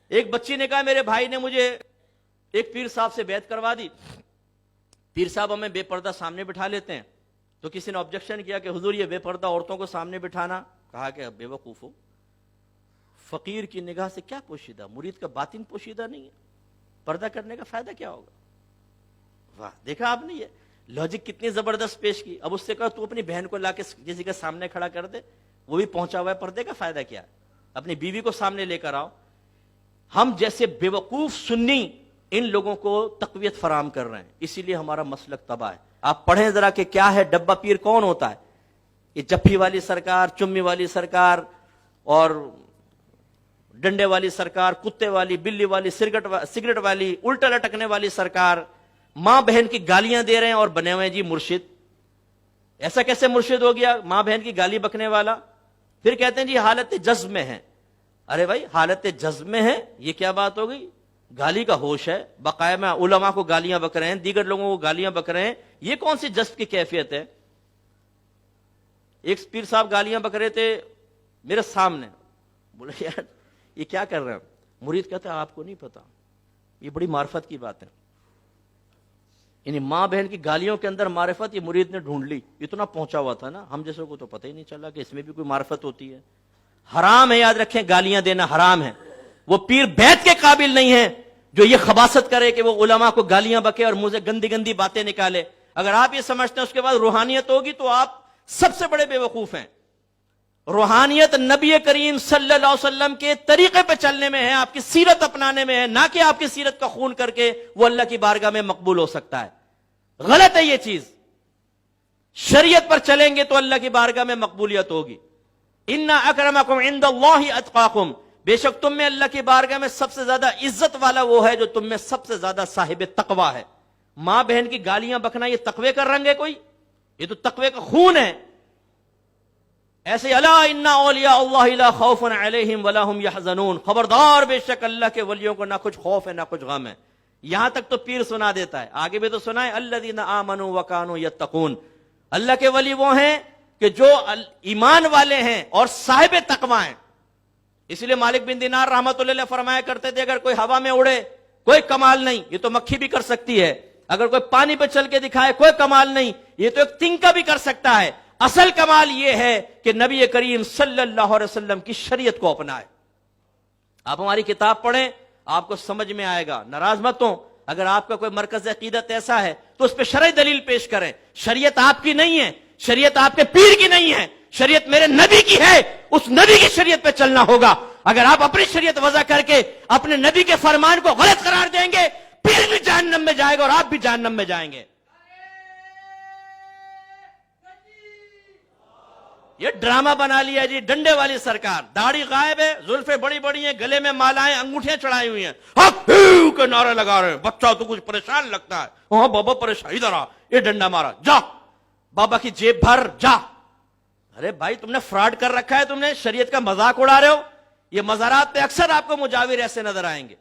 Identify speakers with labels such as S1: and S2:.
S1: ایک بچی نے کہا میرے بھائی نے مجھے ایک پیر صاحب سے بیعت کروا دی، پیر صاحب ہمیں بے پردہ سامنے بٹھا لیتے ہیں، تو کسی نے آبجیکشن کیا کہ حضور یہ بے پردہ عورتوں کو سامنے بٹھانا، کہا کہ بے وقوف ہو، فقیر کی نگاہ سے کیا پوشیدہ، مرید کا باطن پوشیدہ نہیں ہے، پردہ کرنے کا فائدہ کیا ہوگا؟ واہ، دیکھا آپ نے یہ لاجک کتنی زبردست پیش کی۔ اب اس سے کہا تو اپنی بہن کو لا کے کسی کے سامنے کھڑا کر دے، وہ بھی پہنچا ہوا ہے، پردے کا فائدہ کیا؟ اپنی بیوی کو سامنے لے کر آؤ۔ ہم جیسے بے وقوف سنی ان لوگوں کو تقویت فراہم کر رہے ہیں، اسی لیے ہمارا مسلک تباہ ہے۔ آپ پڑھیں ذرا کہ کیا ہے ڈبہ پیر کون ہوتا ہے؟ یہ جفی والی سرکار، چمی والی سرکار اور ڈنڈے والی سرکار، کتے والی، بلی والی، سگریٹ والی، الٹا لٹکنے والی سرکار، ماں بہن کی گالیاں دے رہے ہیں اور بنے ہوئے جی مرشد۔ ایسا کیسے مرشد ہو گیا ماں بہن کی گالی بکنے والا؟ پھر کہتے ہیں جی حالت جذب میں ہے۔ ارے بھائی حالت جذب میں ہے یہ کیا بات ہو گئی؟ گالی کا ہوش ہے، باقاعدہ علماء کو گالیاں بک رہے ہیں، دیگر لوگوں کو گالیاں بک رہے ہیں، یہ کون سی جذب کی کیفیت ہے؟ ایک پیر صاحب گالیاں بک رہے تھے میرے سامنے، بولے یار یہ کیا کر رہے ہیں؟ مرید کہتا ہے آپ کو نہیں پتا، یہ بڑی معرفت کی بات ہے۔ یعنی ماں بہن کی گالیوں کے اندر معرفت یہ مرید نے ڈھونڈ لی، اتنا پہنچا ہوا تھا نا، ہم جیسے کو تو پتہ ہی نہیں چلا کہ اس میں بھی کوئی معرفت ہوتی ہے۔ حرام ہے، یاد رکھیں گالیاں دینا حرام ہے۔ وہ پیر بیعت کے قابل نہیں ہے جو یہ خباثت کرے کہ وہ علماء کو گالیاں بکے اور منہ سے گندی گندی باتیں نکالے۔ اگر آپ یہ سمجھتے ہیں اس کے بعد روحانیت ہوگی تو آپ سب سے بڑے بے وقوف ہیں۔ روحانیت نبی کریم صلی اللہ علیہ وسلم کے طریقے پہ چلنے میں ہے، آپ کی سیرت اپنانے میں ہے، نہ کہ آپ کی سیرت کا خون کر کے وہ اللہ کی بارگاہ میں مقبول ہو سکتا ہے۔ غلط ہے یہ چیز۔ شریعت پر چلیں گے تو اللہ کی بارگاہ میں مقبولیت ہوگی۔ ان اکرمکم عند اللہ اتقاکم، بے شک تم میں اللہ کی بارگاہ میں سب سے زیادہ عزت والا وہ ہے جو تم میں سب سے زیادہ صاحب تقوی ہے۔ ماں بہن کی گالیاں بکنا یہ تقوی کا رنگ ہے کوئی؟ یہ تو تقوی کا خون ہے۔ ایسے الا ان اولیاء اللہ لا خوف علیہم ولا هم يحزنون، خبردار بے شک اللہ کے ولیوں کو نہ کچھ خوف ہے نہ کچھ غم ہے۔ یہاں تک تو پیر سنا دیتا ہے، آگے بھی تو سنا ہے الذین آمنوا وکانوا یتقون، اللہ کے ولی وہ ہیں کہ جو ایمان والے ہیں اور صاحب تقوی ہیں۔ اس لیے مالک بن دینار رحمۃ اللہ علیہ فرمایا کرتے تھے اگر کوئی ہوا میں اڑے کوئی کمال نہیں، یہ تو مکھی بھی کر سکتی ہے، اگر کوئی پانی پہ چل کے دکھائے کوئی کمال نہیں، یہ تو ایک تنکا بھی کر سکتا ہے، اصل کمال یہ ہے کہ نبی کریم صلی اللہ علیہ وسلم کی شریعت کو اپنائے۔ آپ ہماری کتاب پڑھیں آپ کو سمجھ میں آئے گا، ناراض مت ہوں، اگر آپ کا کوئی مرکز عقیدت ایسا ہے تو اس پہ شرعی دلیل پیش کریں۔ شریعت آپ کی نہیں ہے، شریعت آپ کے پیر کی نہیں ہے، شریعت میرے نبی کی ہے، اس نبی کی شریعت پہ چلنا ہوگا۔ اگر آپ اپنی شریعت وضع کر کے اپنے نبی کے فرمان کو غلط قرار دیں گے، پیر بھی جہنم میں جائے گا اور آپ بھی جہنم میں جائیں گے۔ یہ ڈرامہ بنا لیا جی ڈنڈے والی سرکار، داڑھی غائب ہے، زلفیں بڑی بڑی ہیں، گلے میں مالائیں، انگوٹھیاں چڑھائی ہوئی ہیں، حق ہو کے نعرے لگا رہے ہیں۔ بچہ تو کچھ پریشان لگتا ہے، ہاں بابا پریشان، ادھر آ، یہ ڈنڈا مارا، جا بابا کی جیب بھر جا۔ ارے بھائی تم نے فراڈ کر رکھا ہے، تم نے شریعت کا مذاق اڑا رہے ہو۔ یہ مزارات پہ اکثر آپ کو مجاور ایسے نظر آئیں گے۔